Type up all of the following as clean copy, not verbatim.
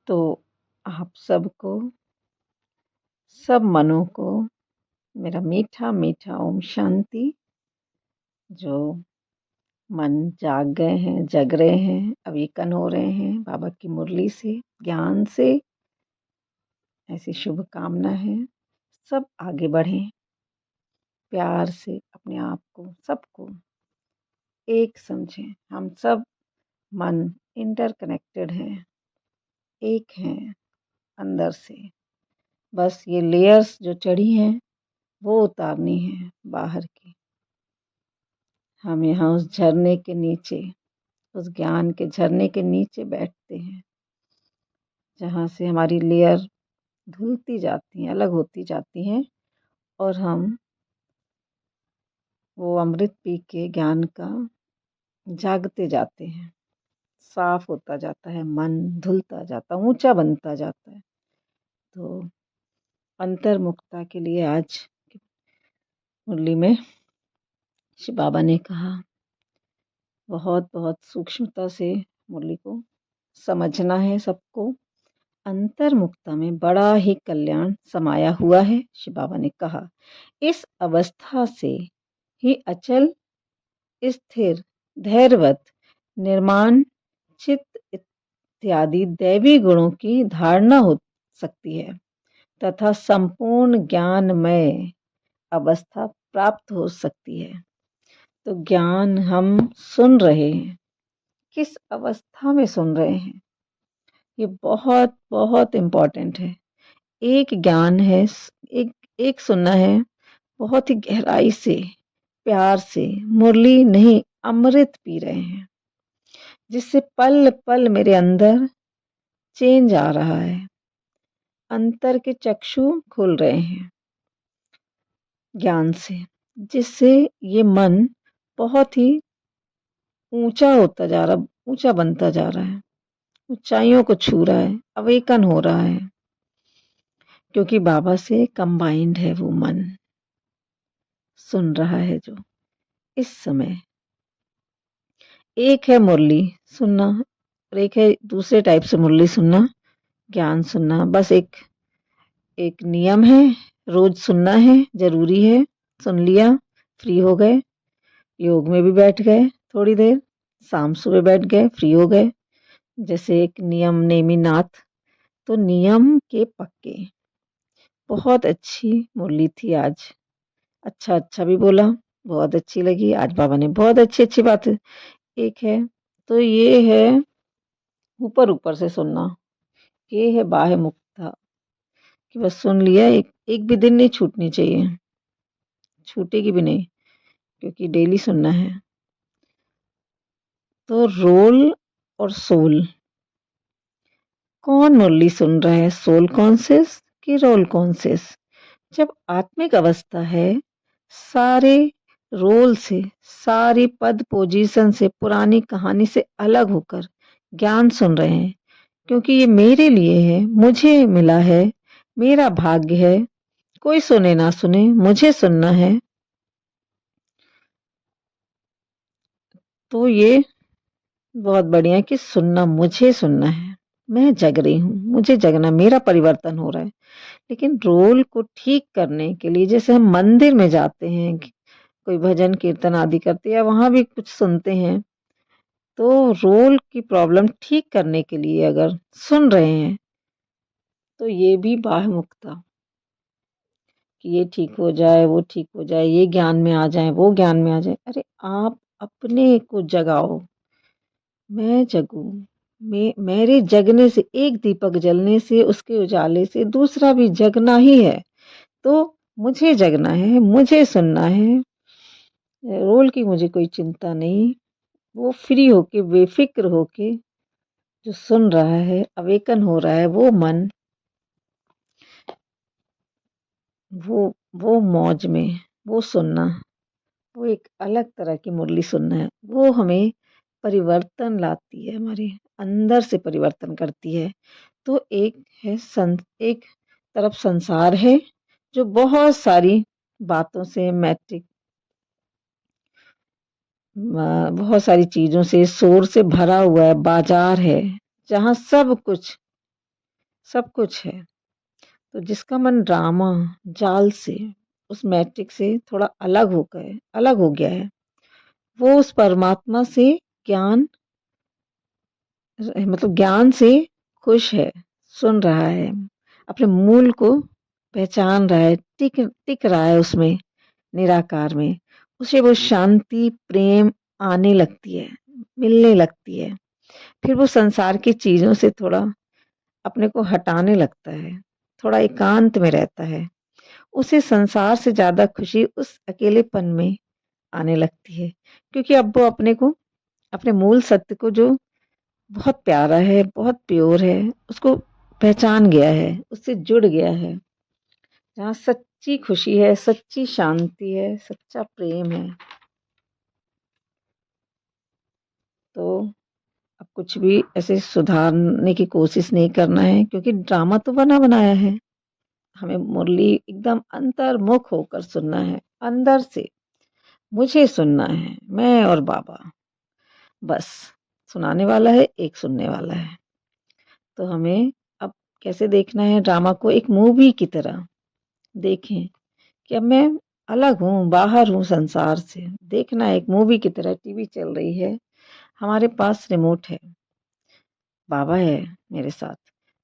तो आप सबको, सब मनों को मेरा मीठा मीठा ओम शांति। जो मन जाग गए हैं, जग रहे हैं, अवेकन हो रहे हैं बाबा की मुरली से, ज्ञान से, ऐसी शुभकामना है। सब आगे बढ़ें, प्यार से अपने आप को, सबको एक समझें। हम सब मन इंटरकनेक्टेड हैं, एक हैं अंदर से। बस ये लेयर्स जो चढ़ी हैं वो उतारनी है बाहर की। हम यहाँ उस झरने के नीचे, उस ज्ञान के झरने के नीचे बैठते हैं, जहाँ से हमारी लेयर धुलती जाती हैं, अलग होती जाती हैं, और हम वो अमृत पी के ज्ञान का जागते जाते हैं। साफ होता जाता है मन, धुलता जाता, ऊंचा बनता जाता है। तो अंतर्मुखता के लिए आज मुरली में शिव बाबा ने कहा, बहुत बहुत सूक्ष्मता से मुरली को समझना है सबको। अंतर्मुखता में बड़ा ही कल्याण समाया हुआ है। शिव बाबा ने कहा, इस अवस्था से ही अचल, स्थिर, धैर्यवत, निर्माण, चित्त इत्यादि दैवी गुणों की धारणा हो सकती है तथा संपूर्ण ज्ञानमय अवस्था प्राप्त हो सकती है। तो ज्ञान हम सुन रहे हैं, किस अवस्था में सुन रहे हैं, ये बहुत बहुत इम्पोर्टेंट है। एक ज्ञान है, एक सुनना है बहुत ही गहराई से, प्यार से, मुरली नहीं अमृत पी रहे हैं, जिससे पल पल मेरे अंदर चेंज आ रहा है, अंतर के चक्षु खुल रहे हैं ज्ञान से, जिससे ये मन बहुत ही ऊंचा होता जा रहा, ऊंचा बनता जा रहा है, ऊंचाइयों को छू रहा है, अवेकन हो रहा है, क्योंकि बाबा से कंबाइंड है वो मन। सुन रहा है जो इस समय, एक है मुरली सुनना और एक है दूसरे टाइप से मुरली सुनना, ज्ञान सुनना। बस एक एक नियम है, रोज सुनना है, जरूरी है। सुन लिया, फ्री हो गए, योग में भी बैठ गए थोड़ी देर, शाम सुबह बैठ गए, फ्री हो गए। जैसे एक नियम नेमी नाथ, तो नियम के पक्के। बहुत अच्छी मुरली थी आज, अच्छा अच्छा भी बोला, बहुत अच्छी लगी। आज बाबा ने बहुत अच्छी अच्छी बातें। एक है तो ये है ऊपर ऊपर से सुनना, ये है बाह्य मुक्ता, कि बस सुन लिया, एक एक भी दिन नहीं छूटनी चाहिए, छूटेगी भी नहीं, क्योंकि डेली सुनना है। तो रोल और सोल, कौन मुरली सुन रहा है, सोल कॉन्शियस कि रोल कॉन्शियस? जब आत्मिक अवस्था है, सारे रोल से, सारी पद पोजीशन से, पुरानी कहानी से अलग होकर ज्ञान सुन रहे हैं, क्योंकि ये मेरे लिए है, मुझे मिला है, मेरा भाग्य है। कोई सुने ना सुने, मुझे सुनना है। तो ये बहुत बढ़िया है कि सुनना, मुझे सुनना है, मैं जग रही हूँ, मुझे जगना, मेरा परिवर्तन हो रहा है। लेकिन रोल को ठीक करने के लिए, जैसे हम मंदिर में जाते हैं, कोई भजन कीर्तन आदि करते हैं या वहां भी कुछ सुनते हैं, तो रोल की प्रॉब्लम ठीक करने के लिए अगर सुन रहे हैं, तो ये भी बाह्य मुक्ता, कि ये ठीक हो जाए, वो ठीक हो जाए, ये ज्ञान में आ जाए, वो ज्ञान में आ जाए। अरे आप अपने को जगाओ, मैं जगूं, मेरे जगने से, एक दीपक जलने से, उसके उजाले से दूसरा भी जगना ही है। तो मुझे जगना है, मुझे सुनना है, रोल की मुझे कोई चिंता नहीं। वो फ्री होके, बेफिक्र होके जो सुन रहा है, अवेकन हो रहा है, वो मन, वो मौज में, वो सुनना, वो एक अलग तरह की मुरली सुनना है। वो हमें परिवर्तन लाती है, हमारे अंदर से परिवर्तन करती है। तो एक है एक तरफ संसार है, जो बहुत सारी बातों से, मैट्रिक, बहुत सारी चीजों से, शोर से भरा हुआ है, बाजार है, जहाँ सब कुछ सब कुछ है। तो जिसका मन ड्रामा जाल से, उस मैट्रिक्स से थोड़ा अलग हो गया है, वो उस परमात्मा से ज्ञान मतलब ज्ञान से खुश है, सुन रहा है, अपने मूल को पहचान रहा है, टिक टिक रहा है उसमें, निराकार में। उसे वो शांति प्रेम आने लगती है, मिलने लगती है। फिर वो संसार की चीजों से थोड़ा अपने को हटाने लगता है, थोड़ा एकांत में रहता है। उसे संसार से ज्यादा खुशी उस अकेलेपन में आने लगती है, क्योंकि अब वो अपने को, अपने मूल सत्य को, जो बहुत प्यारा है, बहुत प्योर है, उसको पहचान गया है, उससे जुड़ गया है। जहाँ सच्ची खुशी है, सच्ची शांति है, सच्चा प्रेम है। तो अब कुछ भी ऐसे सुधारने की कोशिश नहीं करना है, क्योंकि ड्रामा तो बना बनाया है। हमें मुरली एकदम अंतर्मुख होकर सुनना है, अंदर से मुझे सुनना है, मैं और बाबा, बस। सुनाने वाला है एक, सुनने वाला है। तो हमें अब कैसे देखना है ड्रामा को, एक मूवी की तरह देखें कि अब मैं अलग हूँ, बाहर हूँ संसार से। देखना है एक मूवी की तरह, टीवी चल रही है, हमारे पास रिमोट है, बाबा है मेरे साथ।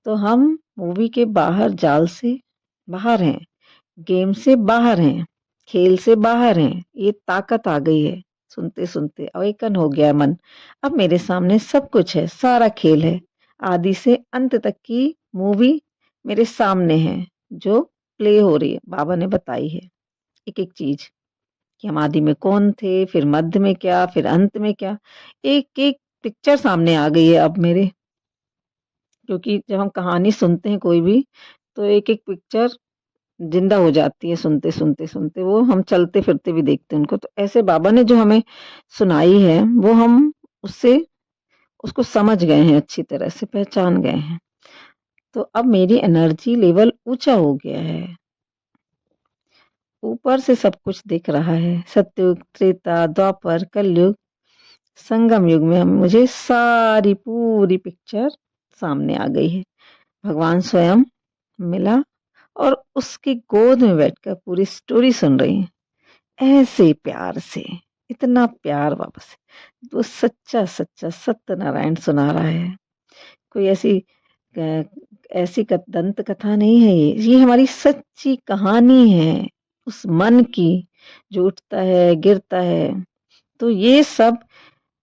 तो हम मूवी के बाहर, जाल से बाहर हैं, गेम से बाहर हैं, खेल से बाहर हैं। ये ताकत आ गई है, सुनते सुनते अवेकन हो गया मन। अब मेरे सामने सब कुछ है, सारा खेल है, आदि से अंत तक की मूवी मेरे सामने है, जो प्ले हो रही है। बाबा ने बताई है एक एक चीज, कि हम आदि में कौन थे, फिर मध्य में क्या, फिर अंत में क्या। एक एक पिक्चर सामने आ गई है अब मेरे, क्योंकि जब हम कहानी सुनते हैं कोई भी, तो एक एक पिक्चर जिंदा हो जाती है, सुनते सुनते सुनते वो हम चलते फिरते भी देखते हैं उनको। तो ऐसे बाबा ने जो हमें सुनाई है, वो हम उससे उसको समझ गए हैं, अच्छी तरह से पहचान गए हैं। तो अब मेरी एनर्जी लेवल ऊंचा हो गया है, ऊपर से सब कुछ दिख रहा है। सतयुग, त्रेता, द्वापर, कलयुग, संगम युग में मुझे सारी पूरी पिक्चर सामने आ गई है। भगवान स्वयं मिला और उसकी गोद में बैठकर पूरी स्टोरी सुन रही है, ऐसे प्यार से, इतना प्यार वापस। वो सच्चा सच्चा सत्यनारायण सुना रहा है। कोई ऐसी दंत कथा नहीं है, ये हमारी सच्ची कहानी है उस मन की, जो उठता है गिरता है। तो ये सब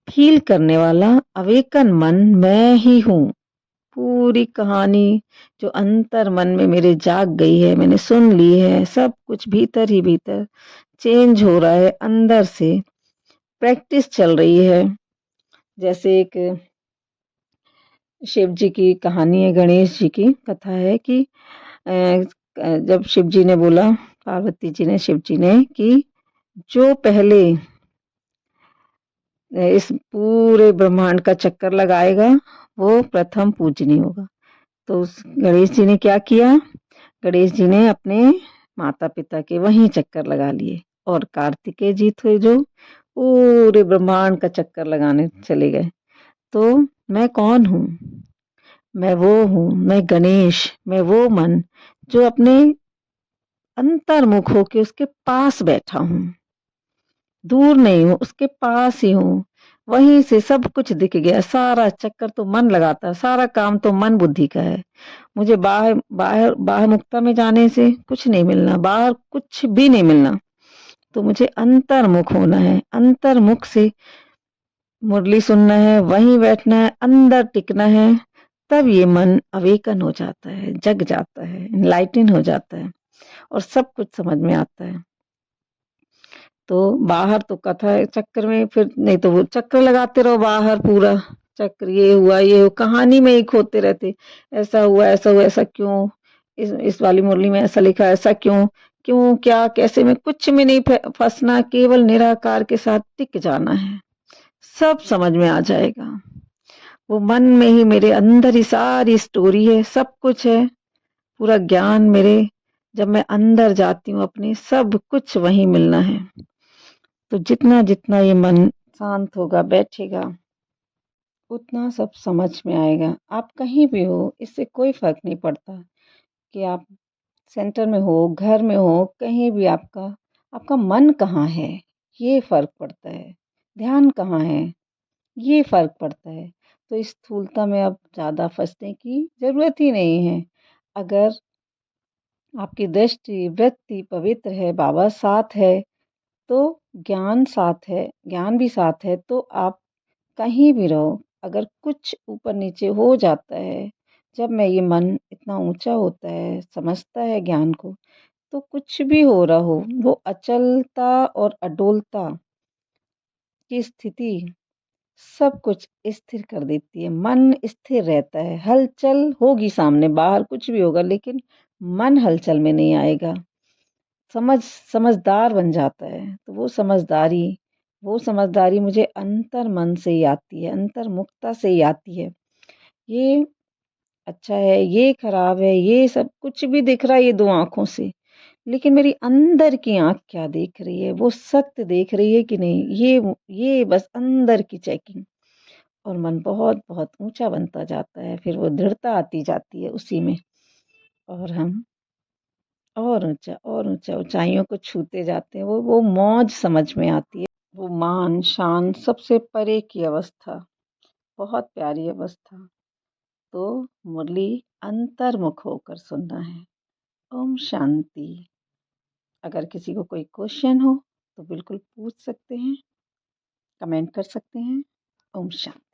फील करने वाला अवेकन मन मैं ही हूँ। पूरी कहानी जो अंतर मन में मेरे जाग गई है, मैंने सुन ली है, सब कुछ भीतर ही भीतर चेंज हो रहा है, अंदर से प्रैक्टिस चल रही है। जैसे एक शिव जी की कहानी है, गणेश जी की कथा है कि जब शिव जी ने बोला, पार्वती जी ने शिव जी ने, कि जो पहले इस पूरे ब्रह्मांड का चक्कर लगाएगा, वो प्रथम पूजनीय होगा। तो गणेश जी ने क्या किया, गणेश जी ने अपने माता पिता के वहीं चक्कर लगा लिए, और कार्तिकेय जी थे जो पूरे ब्रह्मांड का चक्कर लगाने चले गए। तो मैं कौन हूँ, मैं वो हूँ, मैं गणेश, मैं वो मन जो अपने अंतर्मुख होके उसके पास बैठा हूँ, दूर नहीं हूँ, उसके पास ही हूँ। वहीं से सब कुछ दिख गया, सारा चक्कर तो मन लगाता है, सारा काम तो मन बुद्धि का है। मुझे बाहर बाहर बाहर मुक्ता में जाने से कुछ नहीं मिलना, बाहर कुछ भी नहीं मिलना। तो मुझे अंतर्मुख होना है, अंतर्मुख से मुरली सुनना है, वहीं बैठना है, अंदर टिकना है। तब ये मन अवेकन हो जाता है, जग जाता है, इनलाइटन हो जाता है, और सब कुछ समझ में आता है। तो बाहर तो कथा चक्कर में, फिर नहीं तो वो चक्कर लगाते रहो बाहर, पूरा चक्र, ये हुआ ये हुआ, कहानी में ही खोते रहते, ऐसा हुआ ऐसा हुआ, ऐसा क्यों, इस वाली मुरली में ऐसा लिखा, ऐसा क्यों, क्यों क्या कैसे में, कुछ में नहीं फंसना, केवल निराकार के साथ टिक जाना है, सब समझ में आ जाएगा। वो मन में ही, मेरे अंदर ही सारी स्टोरी है, सब कुछ है, पूरा ज्ञान मेरे, जब मैं अंदर जाती हूँ अपने, सब कुछ वहीं मिलना है। तो जितना जितना ये मन शांत होगा, बैठेगा, उतना सब समझ में आएगा। आप कहीं भी हो, इससे कोई फ़र्क नहीं पड़ता कि आप सेंटर में हो, घर में हो, कहीं भी आपका आपका मन कहाँ है, ये फ़र्क पड़ता है। ध्यान कहाँ है, ये फ़र्क पड़ता है। तो इस स्थूलता में अब ज़्यादा फँसने की ज़रूरत ही नहीं है। अगर आपकी दृष्टि, वृत्ति पवित्र है, बाबा साथ है, तो ज्ञान साथ है, ज्ञान भी साथ है, तो आप कहीं भी रहो, अगर कुछ ऊपर-नीचे हो जाता है, जब मैं ये मन इतना ऊँचा होता है, समझता है ज्ञान को, तो कुछ भी हो रहा हो, वो अचलता और अडोलता की स्थिति सब कुछ स्थिर कर देती है। मन स्थिर रहता है, हलचल होगी सामने, बाहर कुछ भी होगा, लेकिन मन हलचल में नहीं आएगा। समझदार बन जाता है। तो वो समझदारी मुझे अंतर मन से ही आती है, अंतर्मुखता से ही आती है। ये अच्छा है, ये खराब है, ये सब कुछ भी दिख रहा है ये 2 आँखों से, लेकिन मेरी अंदर की आँख क्या देख रही है, वो सत्य देख रही है कि नहीं, ये बस अंदर की चेकिंग। और मन बहुत-बहुत ऊँचा बनता जाता है, फिर वो दृढ़ता आती जाती है उसी में और हम और ऊँचा ऊँचाइयों को छूते जाते हैं। वो मौज समझ में आती है। वो मान, शान सबसे परे की अवस्था, बहुत प्यारी अवस्था। तो मुरली अंतर्मुख होकर सुनना है। ओम शांति। अगर किसी को कोई क्वेश्चन हो तो बिल्कुल पूछ सकते हैं, कमेंट कर सकते हैं। ओम शांति।